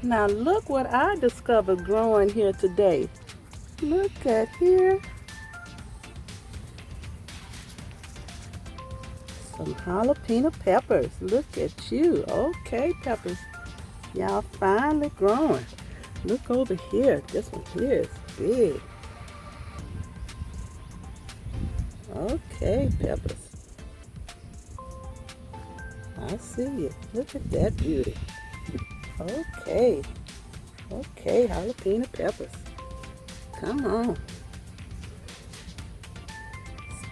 Now look what I discovered growing here today. Look at here. Some jalapeno peppers. Look at you. Okay, peppers. Y'all finally growing. Look over here. This one here is big. Okay, peppers. I see you. Look at that beauty. Okay. Okay, jalapeno peppers. Come on.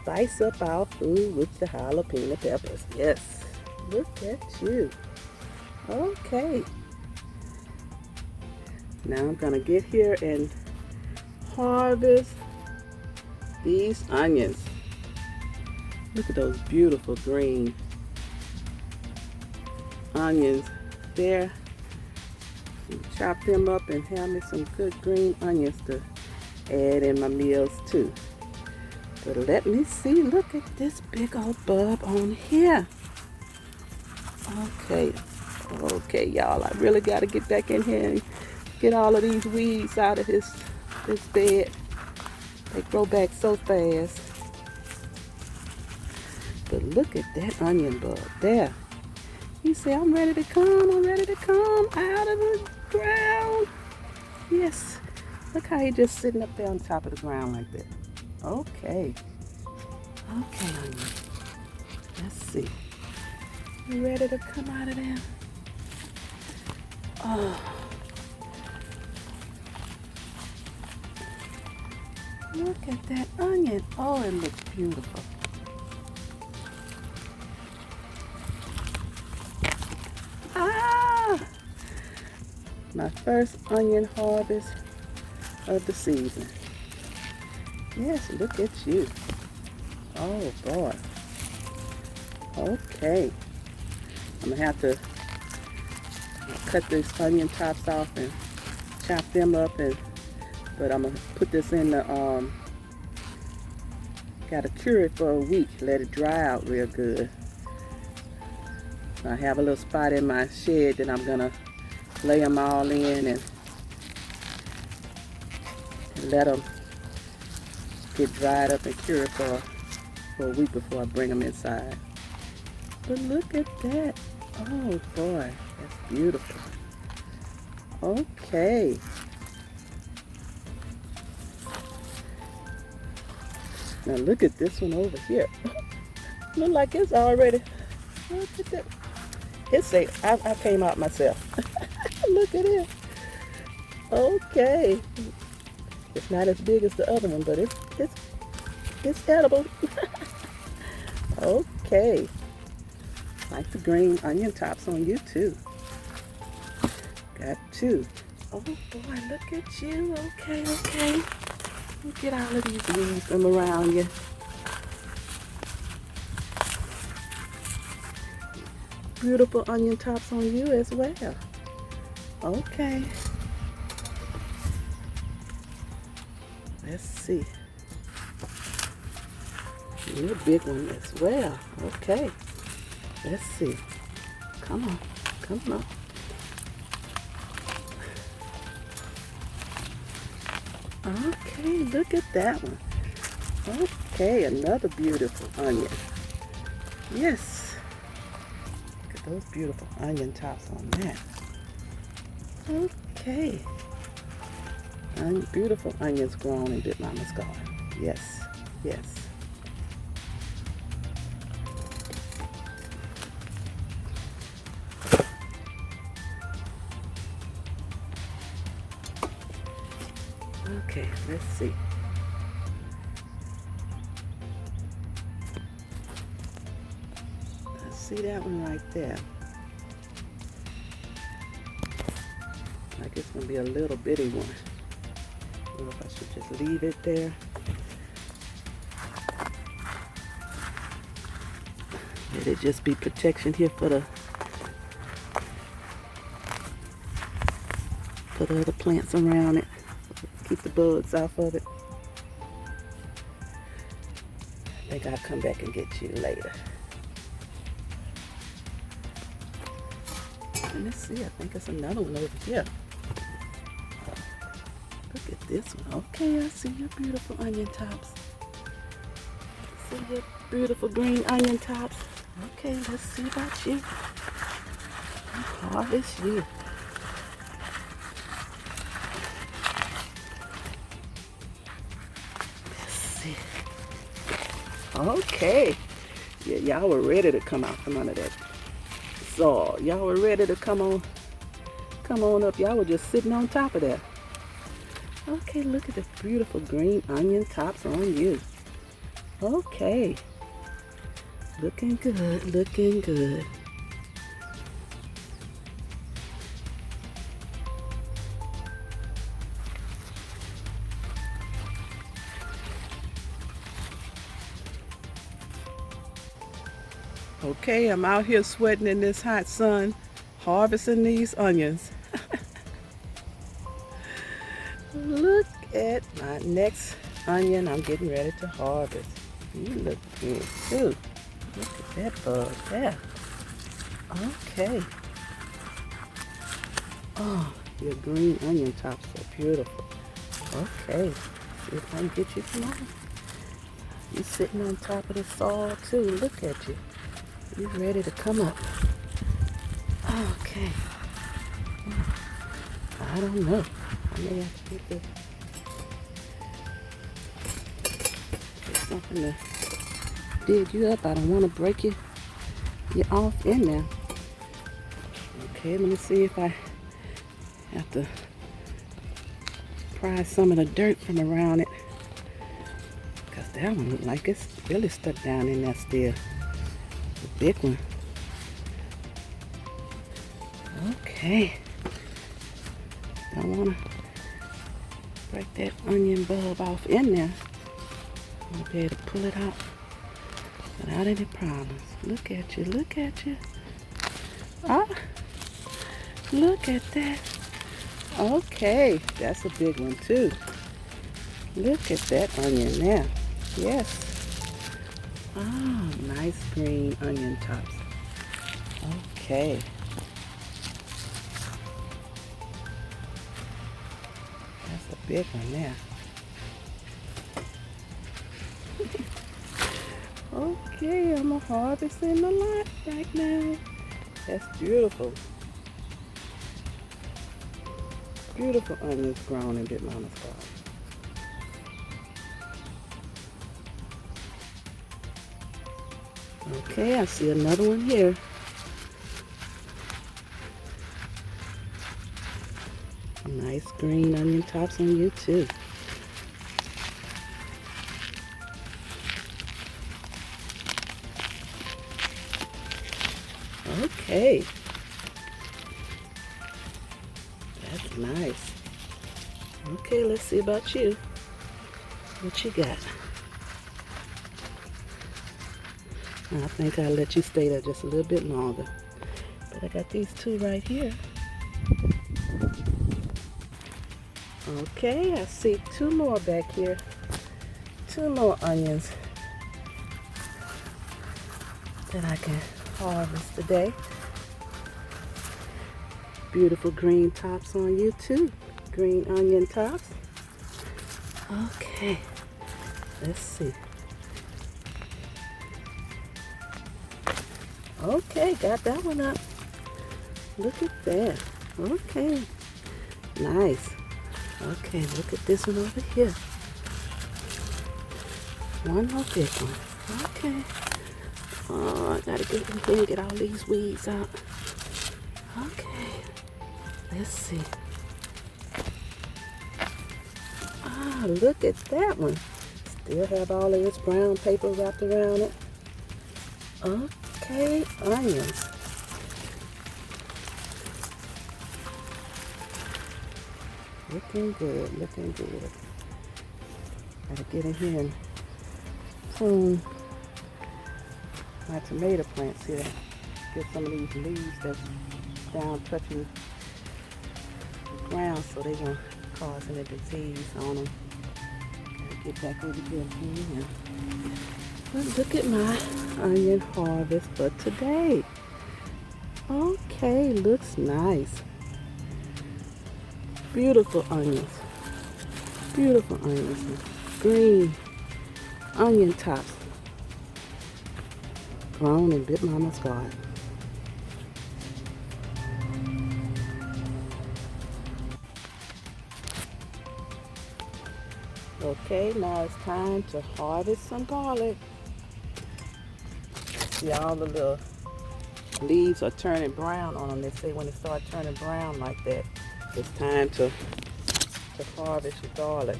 Spice up our food with the jalapeno peppers. Yes. Look at you. Okay. Now I'm going to get here and harvest these onions. Look at those beautiful green onions there. Chop them up and have me some good green onions to add in my meals too. But let me see, look at this big old bulb on here. Okay, y'all, I really got to get back in here and get all of these weeds out of this bed. They grow back so fast. But look at that onion bulb there. You say, I'm ready to come out of the ground. Yes, look how he's just sitting up there on top of the ground like that. Okay, onion. Let's see. You ready to come out of there? Oh. Look at that onion. Oh, it looks beautiful. Ah! My first onion harvest of the season. Yes, look at you. Oh boy. Okay. I'm gonna have to cut these onion tops off and chop them up, but I'm gonna put this in the gotta cure it for a week, let it dry out real good. I have a little spot in my shed that I'm gonna lay them all in and let them get dried up and cured for a week before I bring them inside. But look at that. Oh boy, that's beautiful. Okay. Now look at this one over here. Look like it's already, look at that. It say, I came out myself. Look at it. Okay. It's not as big as the other one, but it's edible. Okay. Like the green onion tops on you too. Got two. Oh boy, look at you. Okay. Let me get all of these weeds from around you. Beautiful onion tops on you as well. Okay. Let's see. You're a big one as well. Okay. Let's see. Come on. Okay, look at that one. Okay, another beautiful onion. Yes. Look at those beautiful onion tops on that. Okay. Beautiful onions grown in Big Mama's garden. Yes. Okay, let's see. Let's see that one right there. Like it's gonna be a little bitty one. I don't know if I should just leave it there. Let it just be protection here for the other plants around it. Keep the bugs off of it. I think I'll come back and get you later. Let me see, I think it's another one over here. this one. Okay, I see your beautiful onion tops. See your beautiful green onion tops. Okay, let's see about you. Harvest you. Let's see. Okay. Yeah, y'all were ready to come out from under that saw. Y'all were ready to come on up. Y'all were just sitting on top of that. Okay, look at the beautiful green onion tops on you. Okay. Looking good, looking good. Okay, I'm out here sweating in this hot sun, harvesting these onions. Look at my next onion I'm getting ready to harvest. You look good too. Look at that bug there. Okay. Oh, your green onion tops are beautiful. Okay, see if I can get you some more. You sitting on top of the saw too. Look at you. You ready to come up. Okay. I don't know. I may have to get something to dig you up. I don't want to break you off in there. Okay, let me see if I have to pry some of the dirt from around it. Because that one looks like it's really stuck down in there still. The big one. Okay. Don't want to break that onion bulb off in there. I'll be able to pull it out without any problems. Look at you, look at you. Ah, look at that. Okay, that's a big one too. Look at that onion there. Yes. Oh, nice green onion tops. Okay. That's a big one there. Okay, I'm harvesting a lot right now. That's beautiful. Beautiful onions grown in Big Mama's garden. Okay, I see another one here. Nice green onion tops on you too. Okay. That's nice. Okay, let's see about you. What you got? I think I'll let you stay there just a little bit longer. But I got these two right here. Okay, I see two more back here. Two more onions that I can harvest today. Beautiful green tops on you too. Green onion tops. Okay, let's see. Okay, got that one up. Look at that. Okay, nice. Okay, look at this one over here. One more big one. Okay. Oh, I gotta get in here and get all these weeds out. Okay, let's see. Ah, look at that one. Still have all of this brown paper wrapped around it. Okay, onions. Looking good, looking good. Gotta get in here and prune my tomato plants here. Get some of these leaves that's down touching the ground so they won't cause any disease on them. Gotta get back over here again. But look at my onion harvest for today. Okay, looks nice. Beautiful onions. Beautiful onions. Green onion tops grown in Big Mama's garden. Okay, now it's time to harvest some garlic. See, all the little leaves are turning brown on them. They say when it starts turning brown like that, it's time to harvest your garlic.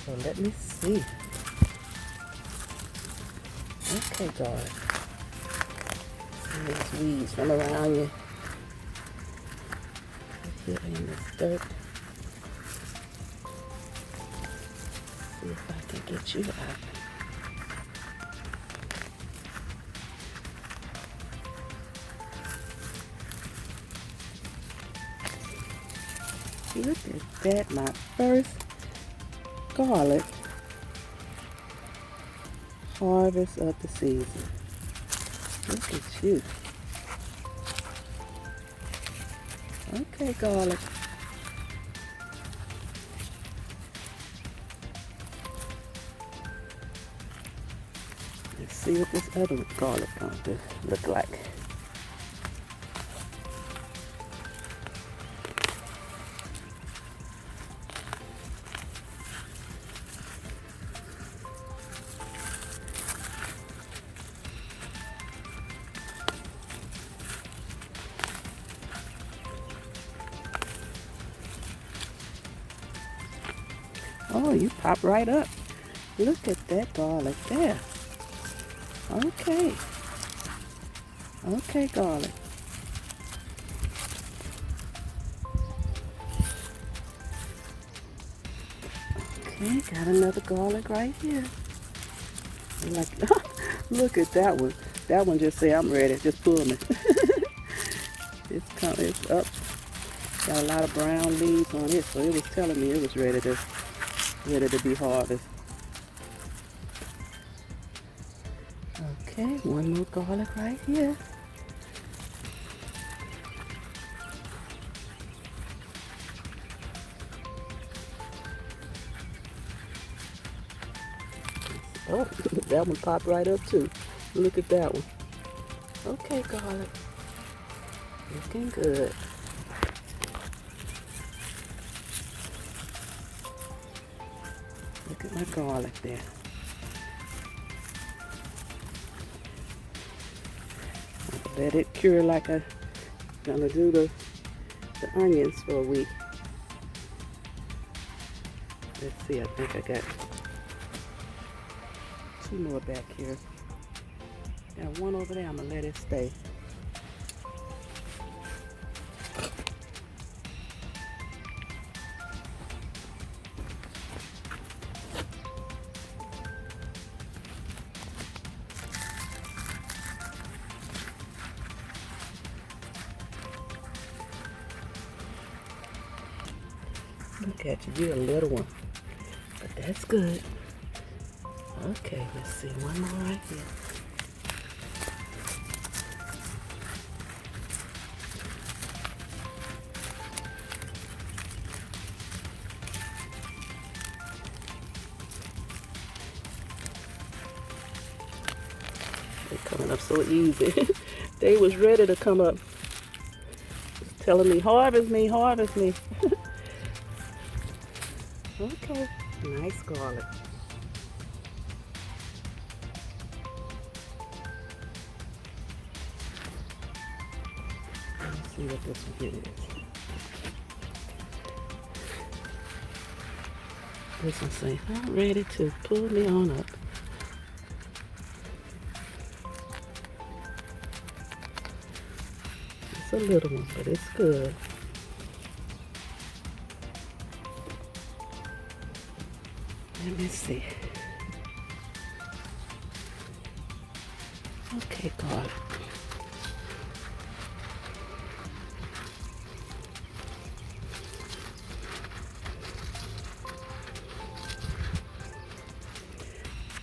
So let me see. Okay, garlic. See these weeds from around you. Here in this dirt. See if I can get you out. Look at that, my first garlic harvest of the season. Look at you. Okay, garlic. Let's see what this other garlic going to look like. Oh, you pop right up. Look at that garlic there. Okay. Okay, garlic. Okay, got another garlic right here. Like, look at that one. That one just say, I'm ready. Just pull me. It's up. Got a lot of brown leaves on it, so it was telling me it was ready to be harvested. Okay, one more garlic right here. Oh, that one popped right up too. Look at that one. Okay, garlic. Looking good. Look at my garlic there. Let it cure like I'm gonna do the onions for a week. Let's see, I think I got 2 more back here. Got one over there, I'm gonna let it stay. Look at you, you're a little one, but that's good. Okay, let's see, one more right here. They're coming up so easy. They was ready to come up. Just telling me, harvest me, harvest me. Okay, nice garlic. Let's see what this one here is. This one say, I'm ready to pull me on up. It's a little one, but it's good. Let me see. Okay, garlic.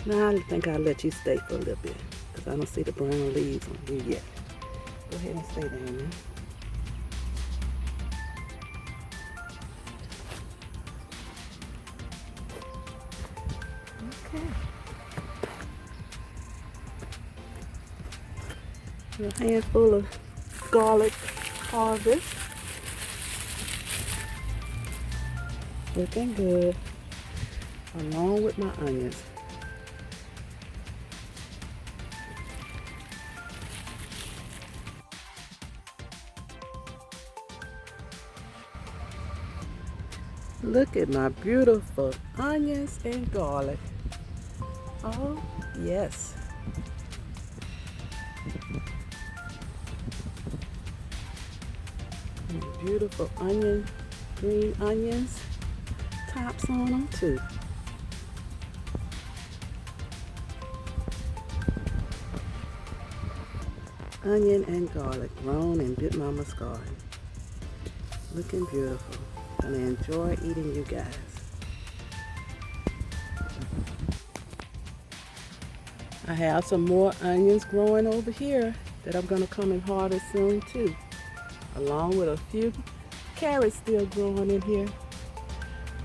Now I think I'll let you stay for a little bit because I don't see the brown leaves on here yet. Go ahead and stay down there. Okay. A handful of garlic harvest. Looking good. Along with my onions. Look at my beautiful onions and garlic. Oh, yes. And beautiful onion, green onions. Tops on them too. Onion and garlic grown in Big Mama's garden. Looking beautiful. Gonna enjoy eating, you guys. I have some more onions growing over here that I'm gonna come and harvest soon too. Along with a few carrots still growing in here.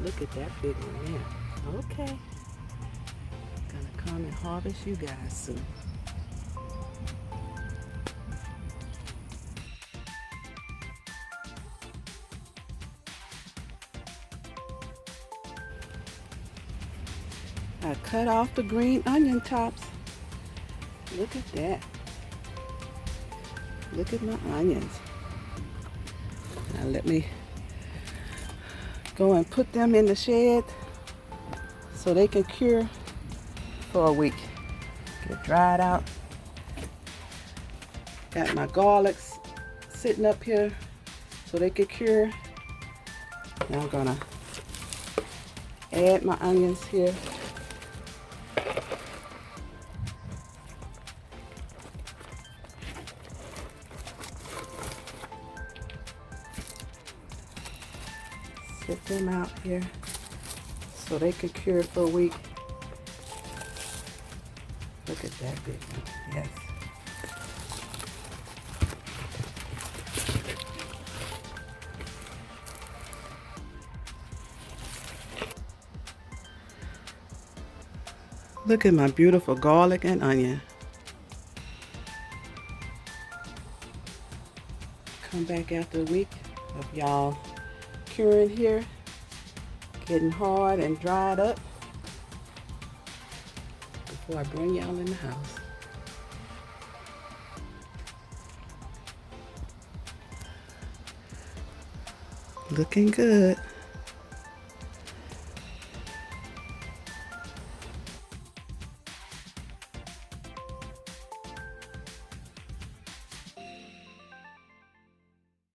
Look at that big one there. Okay. Gonna come and harvest you guys soon. I cut off the green onion tops. Look at that. Look at my onions. Now let me go and put them in the shed so they can cure for a week. Get dried out. Got my garlics sitting up here so they can cure. Now I'm gonna add my onions here. Sit them out here so they can cure for a week. Look at that big one. Yes. Look at my beautiful garlic and onion. Come back after a week of y'all curing here, getting hard and dried up before I bring y'all in the house. Looking good.